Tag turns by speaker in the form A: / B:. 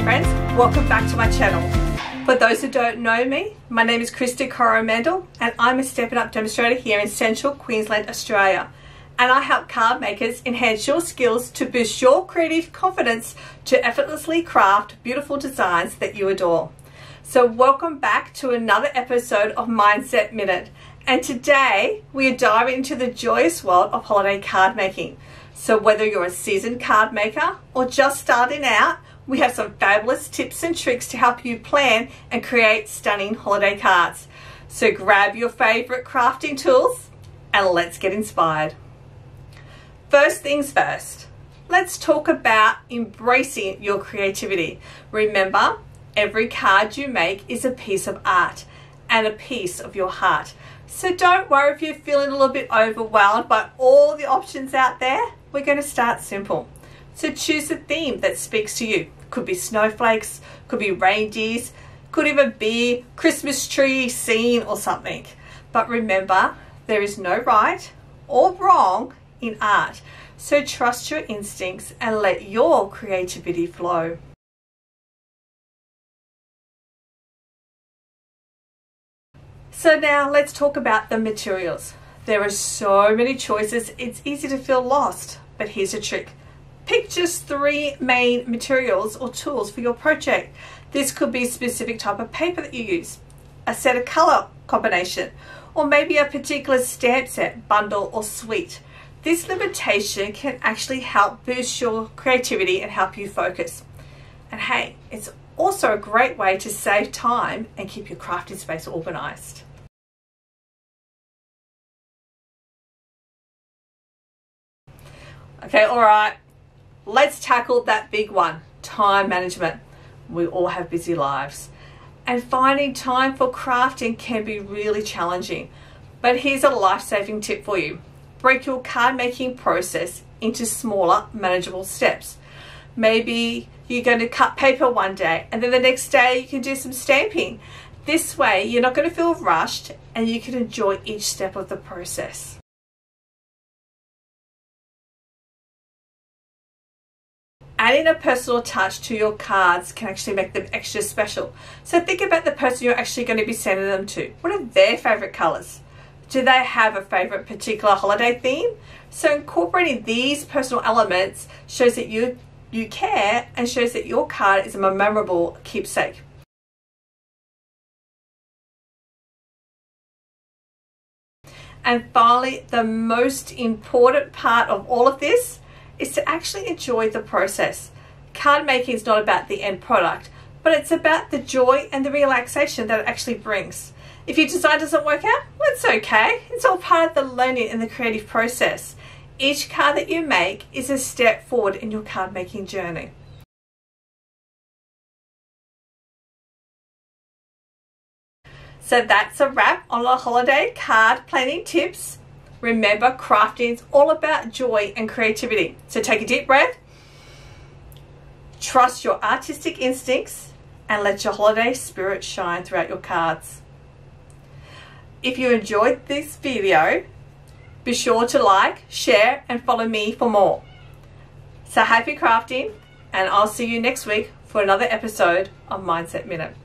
A: friends, welcome back to my channel. For those who don't know me, my name is Kristy Coromandel and I'm a Stepping Up demonstrator here in Central Queensland, Australia. And I help card makers enhance your skills to boost your creative confidence to effortlessly craft beautiful designs that you adore. So welcome back to another episode of Mindset Minute. And today we are diving into the joyous world of holiday card making. So whether you're a seasoned card maker or just starting out, we have some fabulous tips and tricks to help you plan and create stunning holiday cards. So grab your favorite crafting tools and let's get inspired. First things first, let's talk about embracing your creativity. Remember, every card you make is a piece of art and a piece of your heart. So don't worry if you're feeling a little bit overwhelmed by all the options out there. We're going to start simple. So choose a theme that speaks to you. Could be snowflakes, could be reindeers, could even be Christmas tree scene or something. But remember, there is no right or wrong in art. So trust your instincts and let your creativity flow. So now let's talk about the materials. There are so many choices, it's easy to feel lost, but here's a trick. Pick just 3 main materials or tools for your project. This could be a specific type of paper that you use, a set of color combination, or maybe a particular stamp set, bundle, or suite. This limitation can actually help boost your creativity and help you focus. And hey, it's also a great way to save time and keep your crafting space organized. Okay, all right, let's tackle that big one, time management. We all have busy lives and finding time for crafting can be really challenging. But here's a life-saving tip for you. Break your card making process into smaller, manageable steps. Maybe you're going to cut paper one day and then the next day you can do some stamping. This way you're not going to feel rushed and you can enjoy each step of the process. Adding a personal touch to your cards can actually make them extra special. So think about the person you're actually going to be sending them to. What are their favorite colors? Do they have a favorite particular holiday theme? So incorporating these personal elements shows that you care and shows that your card is a memorable keepsake. And finally, the most important part of all of this is to actually enjoy the process. Card making is not about the end product, but it's about the joy and the relaxation that it actually brings. If your design doesn't work out, well, it's okay. It's all part of the learning and the creative process. Each card that you make is a step forward in your card making journey. So that's a wrap on our holiday card planning tips. Remember, crafting is all about joy and creativity. So take a deep breath, trust your artistic instincts, and let your holiday spirit shine throughout your cards. If you enjoyed this video, be sure to like, share, and follow me for more. So happy crafting, and I'll see you next week for another episode of Mindset Minute.